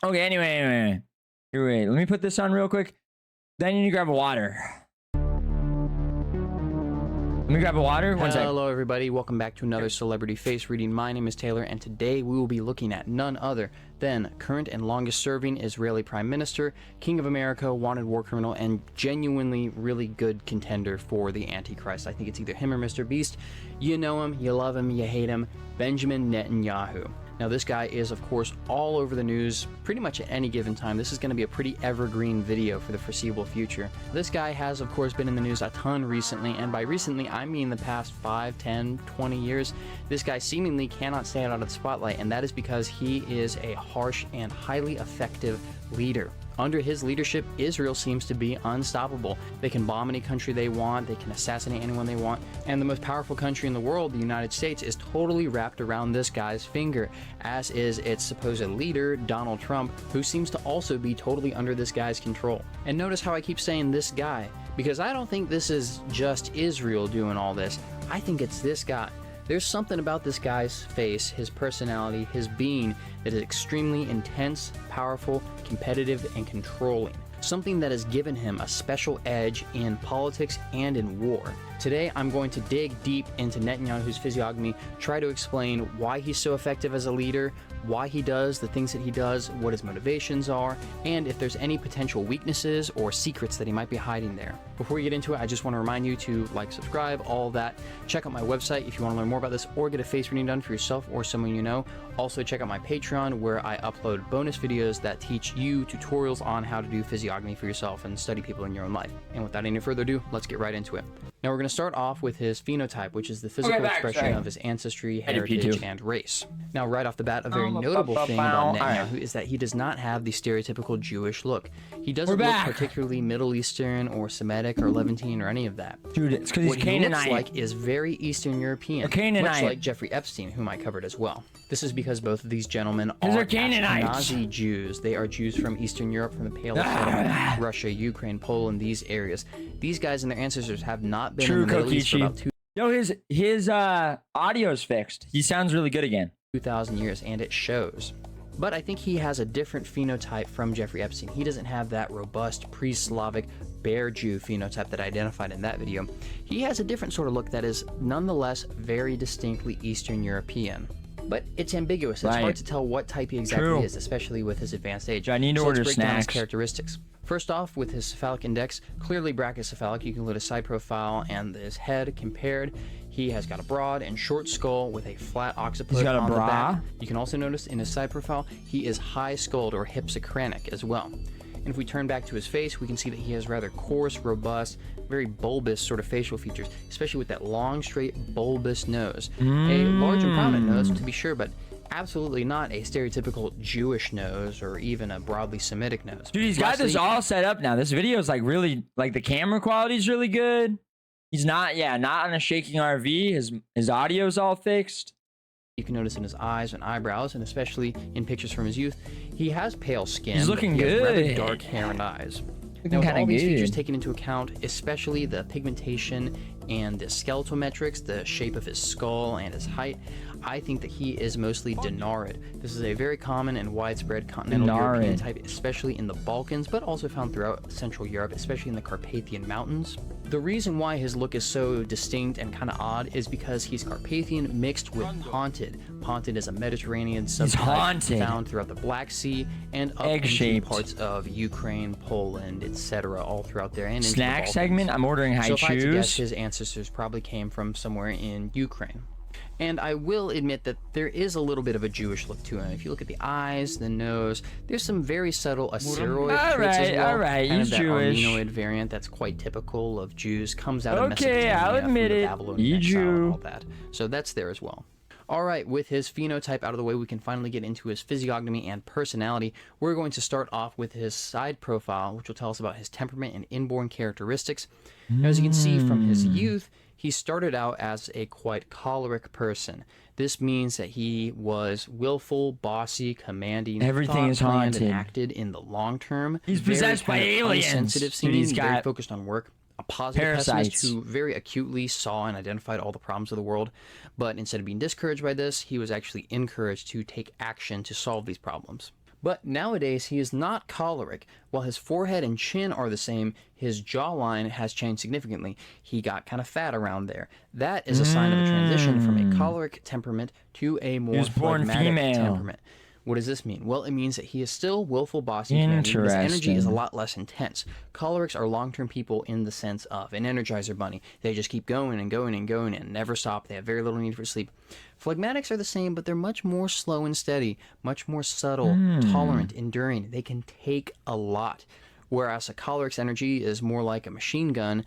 Okay, anyway. Here, wait. Let me put this on real quick. Then you need to grab a water. Let me grab a water. One sec. Hello everybody, welcome back to another celebrity face reading. My name is Taylor, and today we will be looking at none other than current and longest serving Israeli Prime Minister, King of America, wanted war criminal, and genuinely really good contender for the Antichrist. I think it's either him or Mr. Beast. You know him, you love him, you hate him, Benjamin Netanyahu. Now this guy is of course all over the news pretty much at any given time. This is going to be a pretty evergreen video for the foreseeable future. This guy has of course been in the news a ton recently, and by recently I mean the past 5, 10, 20 years. This guy seemingly cannot stay out of the spotlight, and that is because he is a harsh and highly effective leader. Under his leadership, Israel seems to be unstoppable. They can bomb any country they want, they can assassinate anyone they want, and the most powerful country in the world, the United States, is totally wrapped around this guy's finger, as is its supposed leader, Donald Trump, who seems to also be totally under this guy's control. And notice how I keep saying this guy, because I don't think this is just Israel doing all this. I think it's this guy. There's something about this guy's face, his personality, his being that is extremely intense, powerful, competitive, and controlling. Something that has given him a special edge in politics and in war. Today, I'm going to dig deep into Netanyahu's physiognomy, try to explain why he's so effective as a leader, why he does the things that he does, what his motivations are, and if there's any potential weaknesses or secrets that he might be hiding there. Before we get into it, I just want to remind you to like, subscribe, all that. Check out my website if you want to learn more about this or get a face reading done for yourself or someone you know. Also, check out my Patreon where I upload bonus videos that teach you tutorials on how to do physiognomy for yourself and study people in your own life. And without any further ado, let's get right into it. Now we're going to start off with his phenotype, which is the physical expression of his ancestry, heritage, and race. Now right off the bat, a very notable thing about Netanyahu is that he does not have the stereotypical Jewish look. He doesn't look particularly Middle Eastern or Semitic or Levantine or any of that. Dude, it's because he's Canaanite. What he looks like is very Eastern European, much like Jeffrey Epstein, whom I covered as well. This is because both of these gentlemen are Ashkenazi Jews. They are Jews from Eastern Europe, from the Pale Settlement, Russia, Ukraine, Poland, these areas. These guys and their ancestors have not been in the Middle East for about his audio's fixed. He sounds really good again. 2,000 years, and it shows. But I think he has a different phenotype from Jeffrey Epstein. He doesn't have that robust pre-Slavic bear Jew phenotype that I identified in that video. He has a different sort of look that is nonetheless very distinctly Eastern European. But it's ambiguous. It's hard to tell what type he exactly is, especially with his advanced age. I need to order let's break down his snacks. Characteristics. First off, with his cephalic index, clearly brachycephalic. You can look at his side profile and his head compared. He has got a broad and short skull with a flat occiput on the back. You can also notice in his side profile, he is high-skulled or hypsocranic as well. And if we turn back to his face, we can see that he has rather coarse, robust, very bulbous sort of facial features, especially with that long, straight, bulbous nose. A large and prominent nose, to be sure, but absolutely not a stereotypical Jewish nose or even a broadly Semitic nose. Dude, he's got this all set up now. This video is like really, like the camera quality is really good. He's not on a shaking RV. His audio's all fixed. You can notice in his eyes and eyebrows, and especially in pictures from his youth, he has pale skin. He's looking good. Rather dark hair and eyes. Now, with all these features taken into account, especially the pigmentation and the skeletal metrics, the shape of his skull and his height, I think that he is mostly Denarid. This is a very common and widespread continental European type, especially in the Balkans, but also found throughout Central Europe, especially in the Carpathian Mountains. The reason why his look is so distinct and kind of odd is because he's Carpathian mixed with Ponted. Ponted is a Mediterranean subtype found throughout the Black Sea and up into parts of Ukraine, Poland, etc., all throughout there. And snack segment. I'm ordering high shoes. So if I had to guess, his ancestors probably came from somewhere in Ukraine. And I will admit that there is a little bit of a Jewish look to him. If you look at the eyes, the nose, there's some very subtle Assyroid traits as well. All right, kind he's of that Jewish. Armenoid variant that's quite typical of Jews. Comes out of Okay, Mesopotamia, I'll admit it. Babylonian exile and all that. So that's there as well. All right, with his phenotype out of the way, we can finally get into his physiognomy and personality. We're going to start off with his side profile, which will tell us about his temperament and inborn characteristics. Now, as you can see from his youth, he started out as a quite choleric person. This means that he was willful, bossy, commanding, everything is haunted, and acted in the long term. He's possessed by aliens. Sensitive, He's very focused on work. A positive pessimist who very acutely saw and identified all the problems of the world, but instead of being discouraged by this, he was actually encouraged to take action to solve these problems. But nowadays, he is not choleric. While his forehead and chin are the same, his jawline has changed significantly. He got kind of fat around there. That is a sign of a transition from a choleric temperament to a more phlegmatic temperament. What does this mean? Well, it means that he is still willful, bossy, commanding, but his energy is a lot less intense. Cholerics are long-term people in the sense of an Energizer bunny. They just keep going and going and going and never stop. They have very little need for sleep. Phlegmatics are the same, but they're much more slow and steady, much more subtle, tolerant, enduring. They can take a lot. Whereas a choleric's energy is more like a machine gun,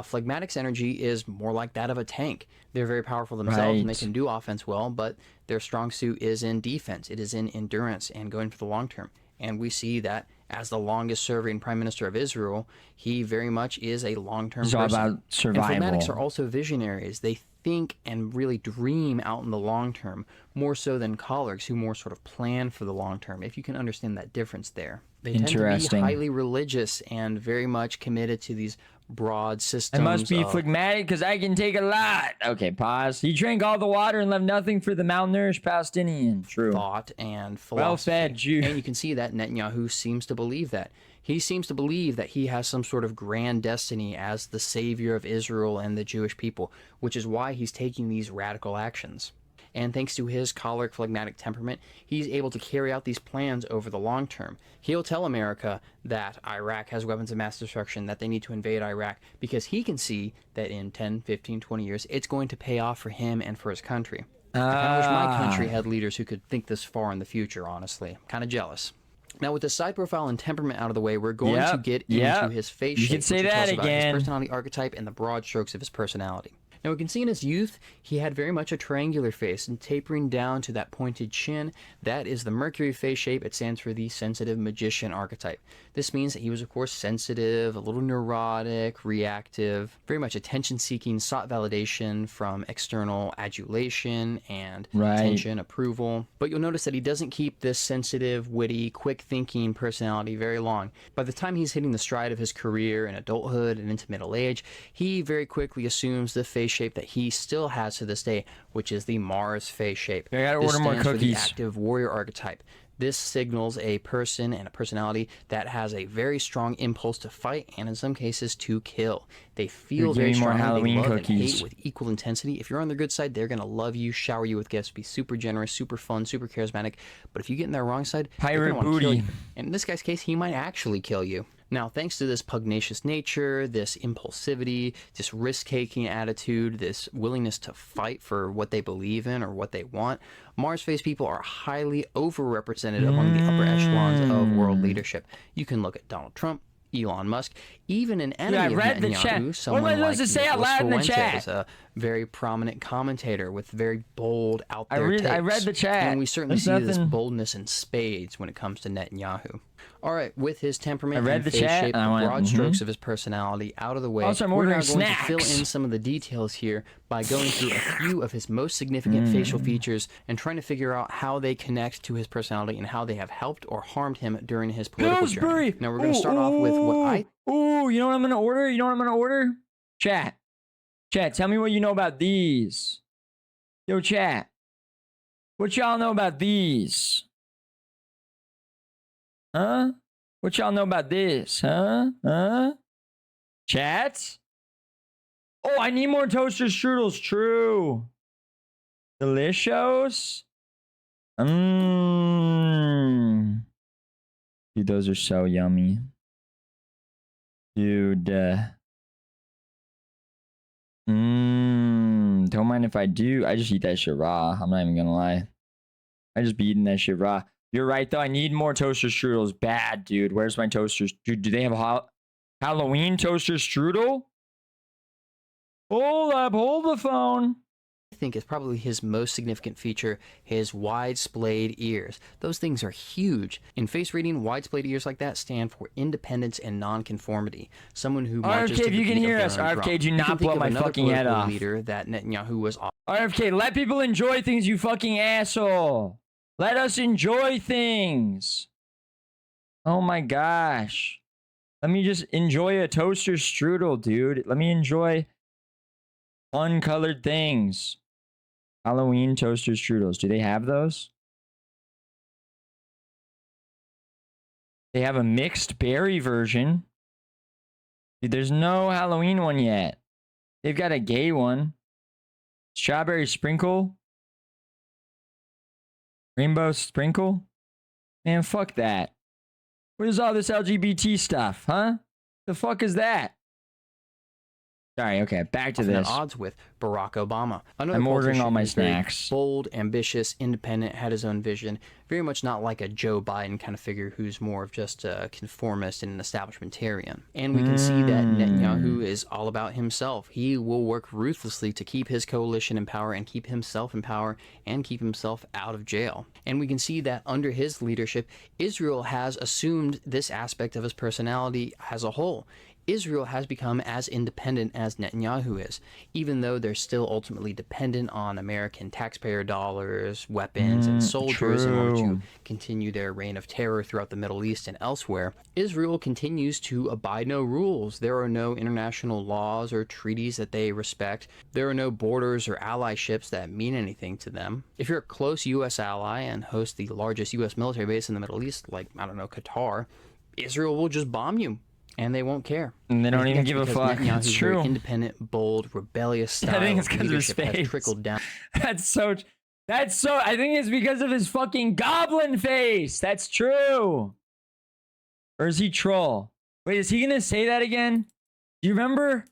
phlegmatic's energy is more like that of a tank. They're very powerful themselves and they can do offense well, but their strong suit is in defense. It is in endurance and going for the long term. And we see that as the longest serving prime minister of Israel, he very much is a long-term person. It's all about survival. And phlegmatics are also visionaries. They think and really dream out in the long term, more so than cholerics who more sort of plan for the long term, if you can understand that difference there. They tend to be highly religious and very much committed to these broad systems. I must be phlegmatic because I can take a lot. Okay, pause. He drank all the water and left nothing for the malnourished Palestinian. True. Thought and philosophy. Well-fed Jew. And you can see that Netanyahu seems to believe that. He seems to believe that he has some sort of grand destiny as the savior of Israel and the Jewish people, which is why he's taking these radical actions. And thanks to his choleric phlegmatic temperament, he's able to carry out these plans over the long term. He'll tell America that Iraq has weapons of mass destruction, that they need to invade Iraq, because he can see that in 10, 15, 20 years, it's going to pay off for him and for his country. I kind of wish my country had leaders who could think this far in the future, honestly. I'm kind of jealous. Now, with the side profile and temperament out of the way, we're going to get into his face shape. You can say that again. His personality archetype and the broad strokes of his personality. Now, we can see in his youth, he had very much a triangular face and tapering down to that pointed chin. That is the Mercury face shape. It stands for the sensitive magician archetype. This means that he was, of course, sensitive, a little neurotic, reactive, very much attention-seeking, sought validation from external adulation and attention, approval. But you'll notice that he doesn't keep this sensitive, witty, quick-thinking personality very long. By the time he's hitting the stride of his career in adulthood and into middle age, he very quickly assumes the face shape that he still has to this day, which is the Mars face shape. I gotta order more cookies. For the active warrior archetype. This signals a person and a personality that has a very strong impulse to fight and in some cases to kill. They feel very strongly. Halloween they love cookies. and hate with equal intensity. If you're on their good side, they're going to love you, shower you with gifts, be super generous, super fun, super charismatic. But if you get in their wrong side, they're going to want to kill you. And in this guy's case, he might actually kill you. Now, thanks to this pugnacious nature, this impulsivity, this risk-taking attitude, this willingness to fight for what they believe in or what they want, Mars-faced people are highly overrepresented among the upper echelons of world leadership. You can look at Donald Trump, Elon Musk, even an enemy of Netanyahu, someone like Nicholas Fuentes, a very prominent commentator with very bold, out there takes. I read the chat. And we certainly see this boldness in spades when it comes to Netanyahu. All right, with his temperament and face shape, the broad strokes of his personality out of the way, we're now going to fill in some of the details here by going through a few of his most significant facial features and trying to figure out how they connect to his personality and how they have helped or harmed him during his political journey. Now, we're going to start off with what I... Ooh, you know what I'm going to order? You know what I'm going to order? Chat, tell me what you know about these. Yo, chat. What y'all know about these? Huh? What y'all know about this? Huh? Chat? Oh, I need more toaster strudels. True. Delicious. Dude, those are so yummy. Dude. Don't mind if I do. I just eat that shit raw. I'm not even gonna lie. I just be eating that shit raw. You're right, though. I need more toaster strudels. Bad, dude. Where's my toasters? Dude, do they have a Halloween toaster strudel? Hold up. Hold the phone. I think is probably his most significant feature, his wide splayed ears. Those things are huge. In face reading, wide splayed ears like that stand for independence and nonconformity. Someone who marches RFK, if you can hear us, RFK, do not blow my fucking head off. Leader that Netanyahu was off. RFK, let people enjoy things, you fucking asshole. Let us enjoy things. Oh my gosh. Let me just enjoy a toaster strudel, dude. Let me enjoy fun colored things. Halloween toaster strudels. Do they have those? They have a mixed berry version. Dude, there's no Halloween one yet. They've got a gay one. Strawberry sprinkle. Rainbow sprinkle. Man, fuck that. What is all this LGBT stuff, huh? The fuck is that? Sorry, okay, back to this. At odds with Barack Obama. Another I'm ordering all my politician who's very snacks. bold, ambitious, independent, had his own vision. Very much not like a Joe Biden kind of figure who's more of just a conformist and an establishmentarian. And we can see that Netanyahu is all about himself. He will work ruthlessly to keep his coalition in power and keep himself in power and keep himself out of jail. And we can see that under his leadership, Israel has assumed this aspect of his personality as a whole. Israel has become as independent as Netanyahu is, even though they're still ultimately dependent on American taxpayer dollars, weapons, and soldiers in order to continue their reign of terror throughout the Middle East and elsewhere. Israel continues to abide no rules. There are no international laws or treaties that they respect. There are no borders or allyships that mean anything to them. If you're a close U.S. ally and host the largest U.S. military base in the Middle East, like, I don't know, Qatar, Israel will just bomb you. And they won't care. And they don't even give a fuck. Netanyahu's It's true. Very independent, bold, rebellious style I think it's of because of his leadership has face. trickled down. That's so. I think it's because of his fucking goblin face. That's true. Or is he troll? Wait, is he gonna say that again? Do you remember?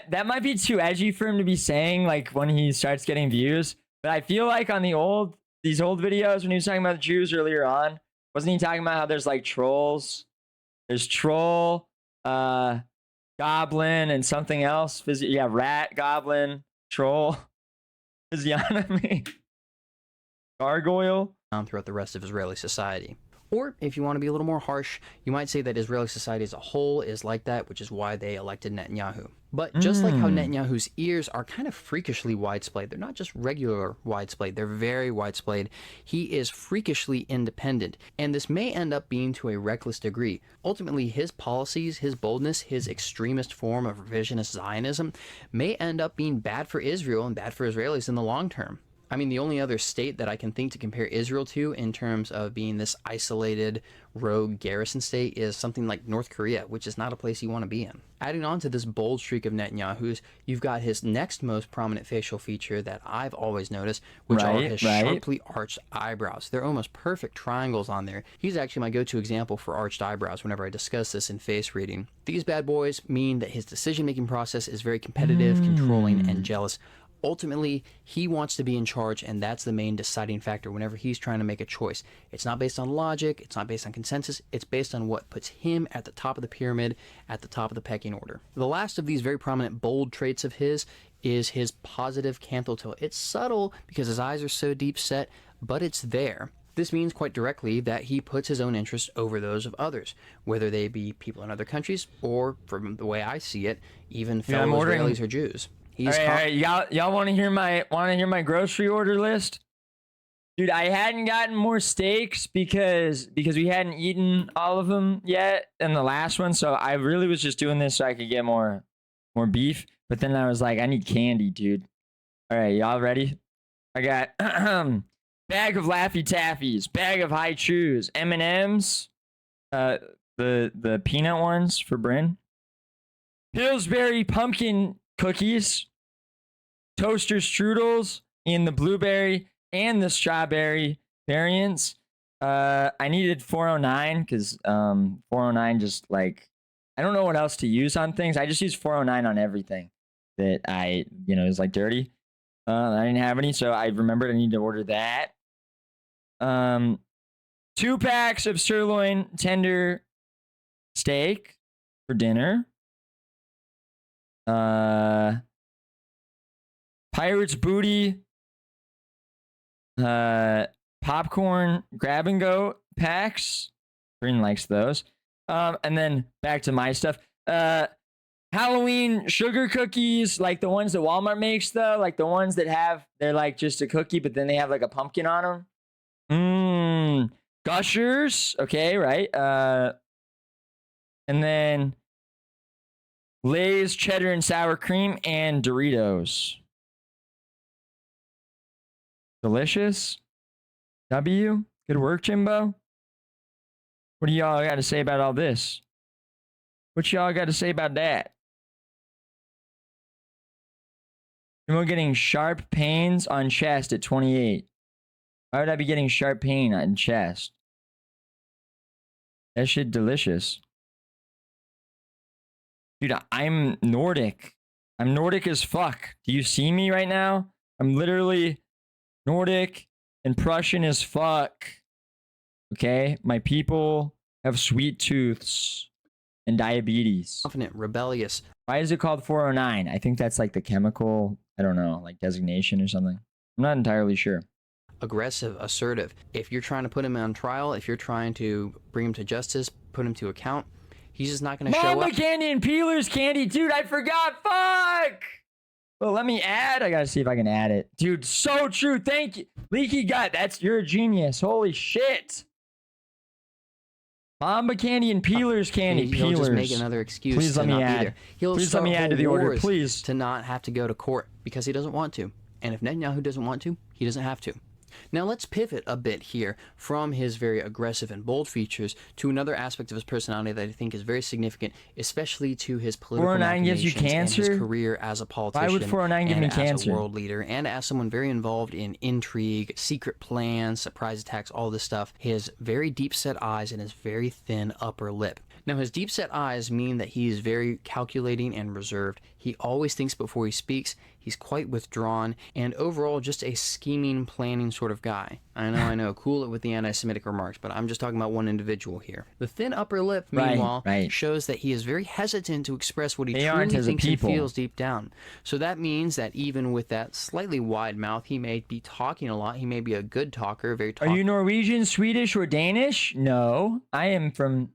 That might be too edgy for him to be saying, like, when he starts getting views. But I feel like on these old videos when he was talking about the Jews earlier on, wasn't he talking about how there's like trolls? There's troll, goblin, and something else. Rat, goblin, troll, physiognomy, gargoyle. Throughout the rest of Israeli society. Or, if you want to be a little more harsh, you might say that Israeli society as a whole is like that, which is why they elected Netanyahu. But just like how Netanyahu's ears are kind of freakishly widespread, they're not just regular widespread, they're very widespread. He is freakishly independent, and this may end up being to a reckless degree. Ultimately, his policies, his boldness, his extremist form of revisionist Zionism may end up being bad for Israel and bad for Israelis in the long term. I mean, the only other state that I can think to compare Israel to in terms of being this isolated, rogue garrison state is something like North Korea, which is not a place you want to be in. Adding on to this bold streak of Netanyahu's, you've got his next most prominent facial feature that I've always noticed, which are his sharply arched eyebrows. They're almost perfect triangles on there. He's actually my go-to example for arched eyebrows whenever I discuss this in face reading. These bad boys mean that his decision-making process is very competitive, controlling, and jealous. Ultimately, he wants to be in charge, and that's the main deciding factor whenever he's trying to make a choice. It's not based on logic, it's not based on consensus, it's based on what puts him at the top of the pyramid, at the top of the pecking order. The last of these very prominent bold traits of his is his positive canthal tilt. It's subtle because his eyes are so deep set, but it's there. This means quite directly that he puts his own interests over those of others, whether they be people in other countries or, from the way I see it, even fellow Israelis or Jews. All right, y'all want to hear my grocery order list? Dude, I hadn't gotten more steaks because we hadn't eaten all of them yet in the last one, so I really was just doing this so I could get more beef. But then I was like, I need candy, dude. All right, y'all ready? I got bag of Laffy Taffies, bag of High Chews, M&Ms, the peanut ones for Bryn, Pillsbury pumpkin cookies, toaster strudels in the blueberry and the strawberry variants. I needed 409 because 409 just like, I don't know what else to use on things. I just use 409 on everything that is like dirty. I didn't have any, so I remembered I need to order that. 2 packs of sirloin tender steak for dinner. Pirate's Booty, popcorn grab and go packs. Bryn likes those. And then back to my stuff. Halloween sugar cookies, like the ones that Walmart makes though, like the ones that they're like just a cookie, but then they have like a pumpkin on them. Gushers, okay, right? And then Lay's cheddar and sour cream and Doritos. Delicious. W. Good work, Jimbo. What do y'all got to say about all this? What y'all got to say about that? We're getting sharp pains on chest at 28. Why would I be getting sharp pain on chest? That shit delicious. Dude, I'm Nordic. I'm Nordic as fuck. Do you see me right now? I'm literally Nordic and Prussian as fuck. Okay? My people have sweet tooths and diabetes. Confident, rebellious. Why is it called 409? I think that's like the chemical, I don't know, like designation or something. I'm not entirely sure. Aggressive, assertive. If you're trying to put him on trial, if you're trying to bring him to justice, put him to account, he's just not going to show Mama up. candy and peelers candy. Dude, I forgot. Fuck. Well, let me add. I got to see if I can add it. Dude, so true. Thank you. Leaky gut. You're a genius. Holy shit. Mamba candy and peelers candy. He'll Peelers. just make another excuse Please to let me not add. be there. He'll Please start let me add to whole the order, wars please. to not have to go to court because he doesn't want to. And if Netanyahu doesn't want to, he doesn't have to. Now let's pivot a bit here from his very aggressive and bold features to another aspect of his personality that I think is very significant, especially to his political 409 gives you machinations and his cancer? career as a politician. Why would 409 give me and cancer? as a world leader and as someone very involved in intrigue, secret plans, surprise attacks, all this stuff. His very deep set eyes and his very thin upper lip. Now, his deep set eyes mean that he is very calculating and reserved. He always thinks before he speaks. He's quite withdrawn and overall just a scheming, planning sort of guy. I know, cool it with the anti-Semitic remarks, but I'm just talking about one individual here. The thin upper lip, meanwhile, shows that he is very hesitant to express what he truly thinks and feels deep down. So that means that even with that slightly wide mouth, he may be talking a lot. He may be a good talker, very talkative. Are you Norwegian, Swedish, or Danish? No, I am from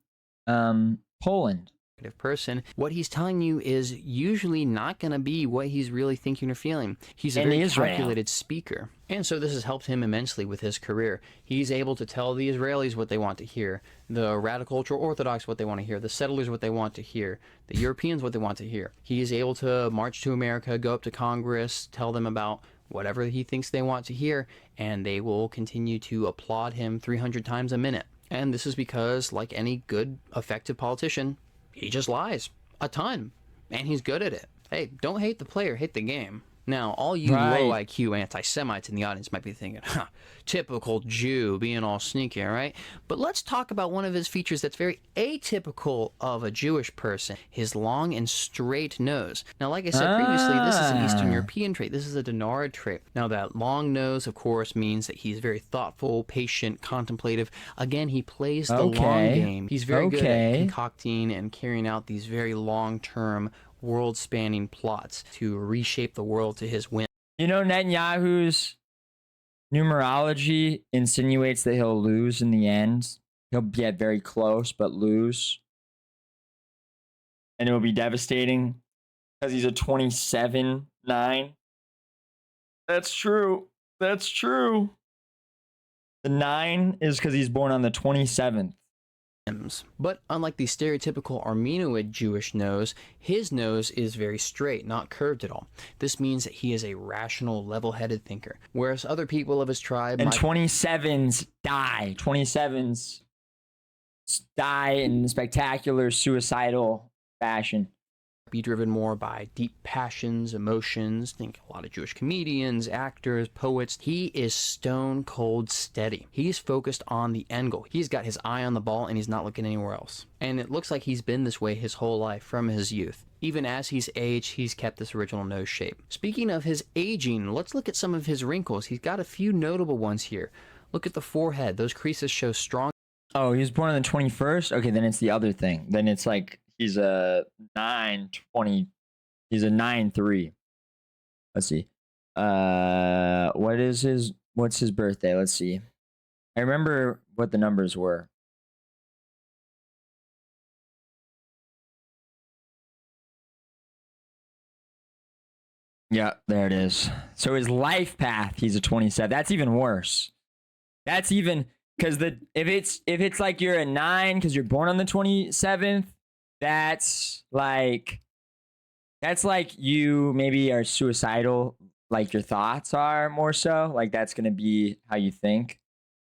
Poland. Person. What he's telling you is usually not going to be what he's really thinking or feeling. He's a very calculated speaker. And so this has helped him immensely with his career. He's able to tell the Israelis what they want to hear, the radical ultra-Orthodox what they want to hear, the settlers what they want to hear, the Europeans what they want to hear. He is able to march to America, go up to Congress, tell them about whatever he thinks they want to hear, and they will continue to applaud him 300 times a minute. And this is because, like any good, effective politician, he just lies a ton, and he's good at it. Hey, don't hate the player, hate the game. Now, all you low IQ anti-Semites in the audience might be thinking, huh, typical Jew being all sneaky, right? But let's talk about one of his features that's very atypical of a Jewish person, his long and straight nose. Now, like I said previously, this is an Eastern European trait. This is a Denard trait. Now, that long nose, of course, means that he's very thoughtful, patient, contemplative. Again, he plays the long game. He's very good at concocting and carrying out these very long-term world-spanning plots to reshape the world to his whim. You know, Netanyahu's numerology insinuates that he'll lose in the end. He'll get very close, but lose. And it will be devastating because he's a 27-9. That's true. That's true. The 9 is because he's born on the 27th. But unlike the stereotypical Armenoid Jewish nose, his nose is very straight, not curved at all. This means that he is a rational, level-headed thinker, whereas other people of his tribe... And 27s die. 27s die in spectacular, suicidal fashion. Be driven more by deep passions, emotions. Think a lot of Jewish comedians, actors, poets. He is stone cold steady. He's focused on the end goal. He's got his eye on the ball and he's not looking anywhere else. And it looks like he's been this way his whole life from his youth. Even as he's aged, he's kept this original nose shape. Speaking of his aging, let's look at some of his wrinkles. He's got a few notable ones here. Look at the forehead. Those creases show strong... Oh, he was born on the 21st? Okay, then it's the other thing. Then it's like... He's a 9-20. He's a 9-3. Let's see. What's his birthday? Let's see. I remember what the numbers were. Yeah, there it is. So his life path, he's a 27. That's even worse. That's even because if it's like you're a 9 because you're born on the 27th. That's like you maybe are suicidal, like your thoughts are more so. Like that's going to be how you think.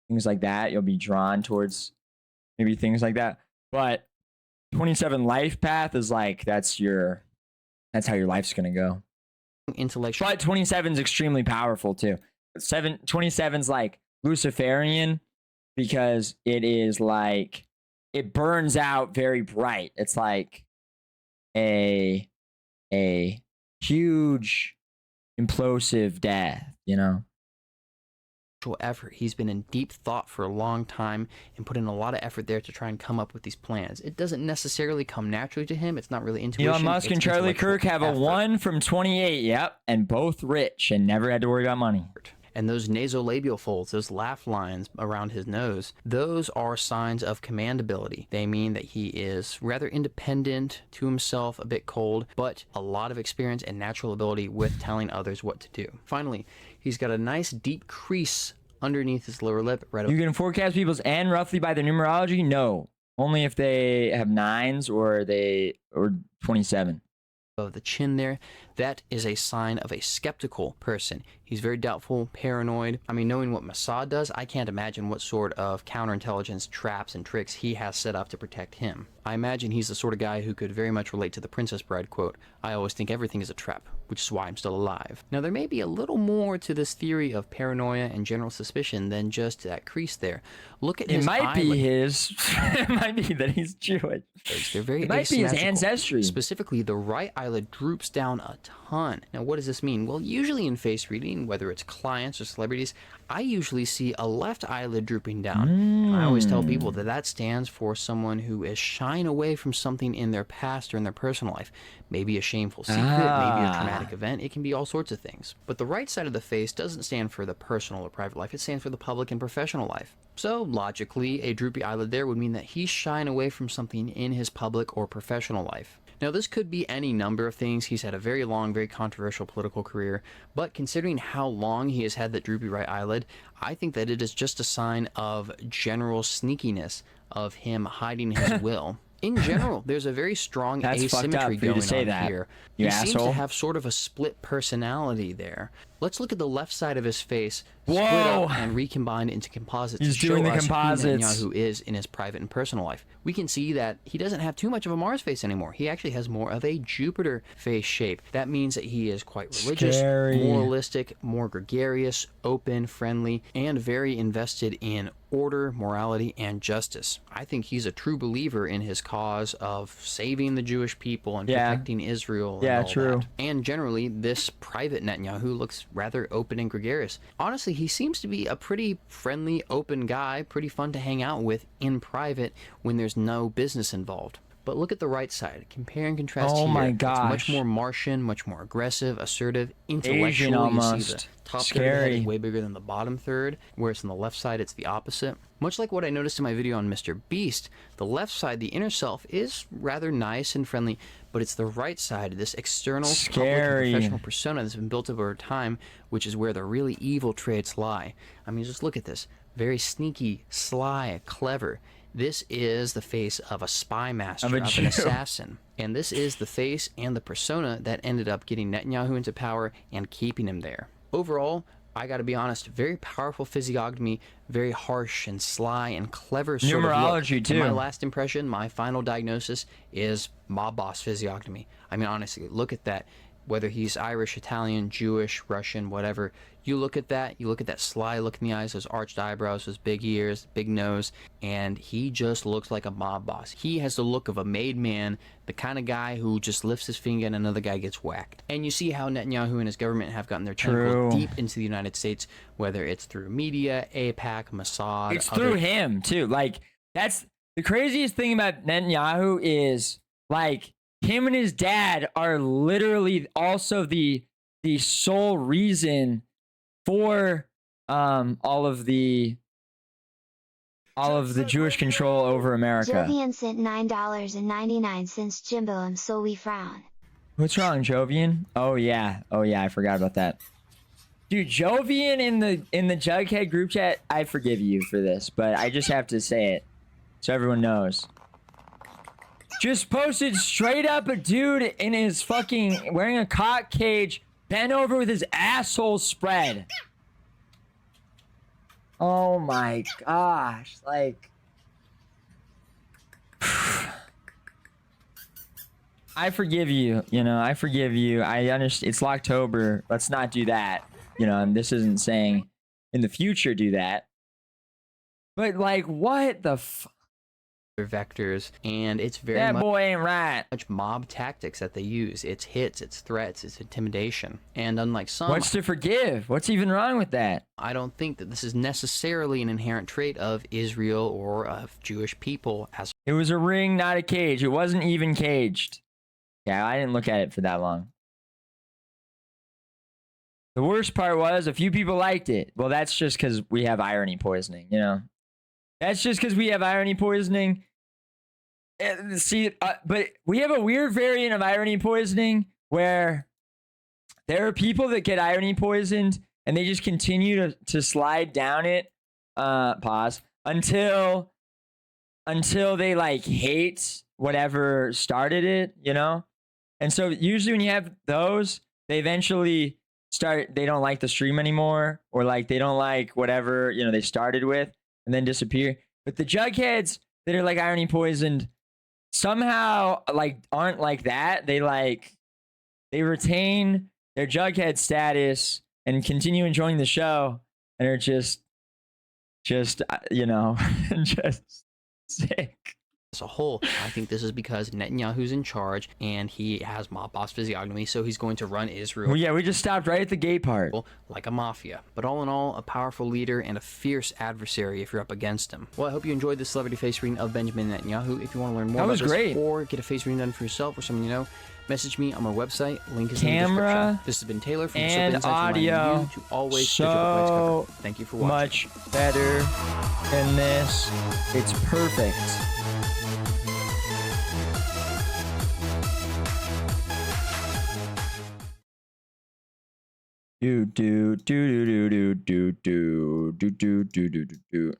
Things like that. You'll be drawn towards maybe things like that. But 27 life path is like that's how your life's gonna go. Intellectual. But 27 is extremely powerful too. 27's like Luciferian because it is like it burns out very bright. It's like a huge implosive death, you know. Effort. He's been in deep thought for a long time and put in a lot of effort there to try and come up with these plans. It doesn't necessarily come naturally to him. It's not really intuition. Elon Musk and Charlie Kirk have a 1 from 28. Yep, and both rich and never had to worry about money. And those nasolabial folds, those laugh lines around his nose, those are signs of commandability. They mean that he is rather independent, to himself, a bit cold, but a lot of experience and natural ability with telling others what to do. Finally, he's got a nice deep crease underneath his lower lip. Right. You can forecast people's end roughly by their numerology? No. Only if they have 9s or 27. Of the chin there, that is a sign of a skeptical person. He's very doubtful, paranoid. I mean, knowing what Mossad does, I can't imagine what sort of counterintelligence traps and tricks he has set up to protect him. I imagine he's the sort of guy who could very much relate to the Princess Bride quote, "I always think everything is a trap, which is why I'm still alive." Now, there may be a little more to this theory of paranoia and general suspicion than just that crease there. Look at his eyelid. It might be that he's Jewish. They're very It might be his ancestry. Specifically, the right eyelid droops down a ton. Now, what does this mean? Well, usually in face reading, whether it's clients or celebrities, I usually see a left eyelid drooping down. I always tell people that that stands for someone who is shying away from something in their past or in their personal life. Maybe a shameful secret, maybe a traumatic event. It can be all sorts of things. But the right side of the face doesn't stand for the personal or private life. It stands for the public and professional life. So, logically, a droopy eyelid there would mean that he's shying away from something in his public or professional life. Now, this could be any number of things. He's had a very long, very controversial political career, but considering how long he has had that droopy right eyelid, I think that it is just a sign of general sneakiness, of him hiding his will. In general, there's a very strong asymmetry going on here. He seems to have sort of a split personality there. Let's look at the left side of his face, split up and recombined into composites. He's doing the composites. Who is in his private and personal life. We can see that he doesn't have too much of a Mars face anymore. He actually has more of a Jupiter face shape. That means that he is quite religious, moralistic, more gregarious, open, friendly, and very invested in order, morality, and justice. I think he's a true believer in his cause of saving the Jewish people and protecting Israel. And all that. And generally, this private Netanyahu looks rather open and gregarious. Honestly, he seems to be a pretty friendly, open guy, pretty fun to hang out with in private when there's no business involved. But look at the right side. Compare and contrast here. Oh my gosh. It's much more Martian, much more aggressive, assertive, intellectual. Asian almost. You see the top third of the head is way bigger than the bottom third, whereas on the left side it's the opposite. Much like what I noticed in my video on Mr. Beast, the left side, the inner self, is rather nice and friendly, but it's the right side, this external public and professional persona that's been built up over time, which is where the really evil traits lie. I mean, just look at this. Very sneaky, sly, clever. This is the face of a spy master, of an assassin. And this is the face and the persona that ended up getting Netanyahu into power and keeping him there. Overall, I gotta be honest, very powerful physiognomy, very harsh and sly and clever sort numerology of look. too. And my last impression, my final diagnosis is mob boss physiognomy. I mean, honestly, look at that. Whether he's Irish, Italian, Jewish, Russian, whatever, you look at that sly look in the eyes, those arched eyebrows, those big ears, big nose, and he just looks like a mob boss. He has the look of a made man, the kind of guy who just lifts his finger and another guy gets whacked. And you see how Netanyahu and his government have gotten their tentacles deep into the United States, whether it's through media, AIPAC, Mossad. It's through him, too. Like, that's the craziest thing about Netanyahu is, like, him and his dad are literally also the sole reason for all of the Jewish control over America. Jovian sent $9.99, Jimbo, so we frown. What's wrong, Jovian? Oh yeah, I forgot about that. Dude, Jovian in the Jughead group chat, I forgive you for this, but I just have to say it so everyone knows. Just posted straight up a dude in his fucking wearing a cock cage, bent over with his asshole spread. Oh my gosh, like I forgive you. You know, I forgive you. I understand. It's Locktober. Let's not do that. You know, and this isn't saying in the future do that. But like, what the vectors, and it's very that much boy ain't right. mob tactics that they use. It's hits, it's threats, it's intimidation. And unlike some, What's to forgive? What's even wrong with that? I don't think that this is necessarily an inherent trait of Israel or of Jewish people. As It was a ring, not a cage. It wasn't even caged. Yeah, I didn't look at it for that long. The worst part was a few people liked it. Well, that's just because we have irony poisoning, you know? That's just because we have irony poisoning. See, but we have a weird variant of irony poisoning where there are people that get irony poisoned and they just continue to slide down it, pause, until they like hate whatever started it, you know? And so usually when you have those, they eventually they don't like the stream anymore, or like they don't like whatever, you know, they started with and then disappear. But the jugheads that are like irony poisoned somehow like aren't like that. They retain their jughead status and continue enjoying the show and are just you know, just sick. a whole, I think this is because Netanyahu's in charge and he has mob boss physiognomy, so he's going to run Israel. Well, yeah, we just stopped right at the gay part. Like a mafia. But all in all, a powerful leader and a fierce adversary if you're up against him. Well, I hope you enjoyed this celebrity face reading of Benjamin Netanyahu. If you want to learn more about this or get a face reading done for yourself or someone you know, message me on my website. Link is in the description. This has been Taylor from Prosopa Insights, audio you to always so thank you for watching. Much better than this. It's perfect. Do do do do do do do do do do do do do.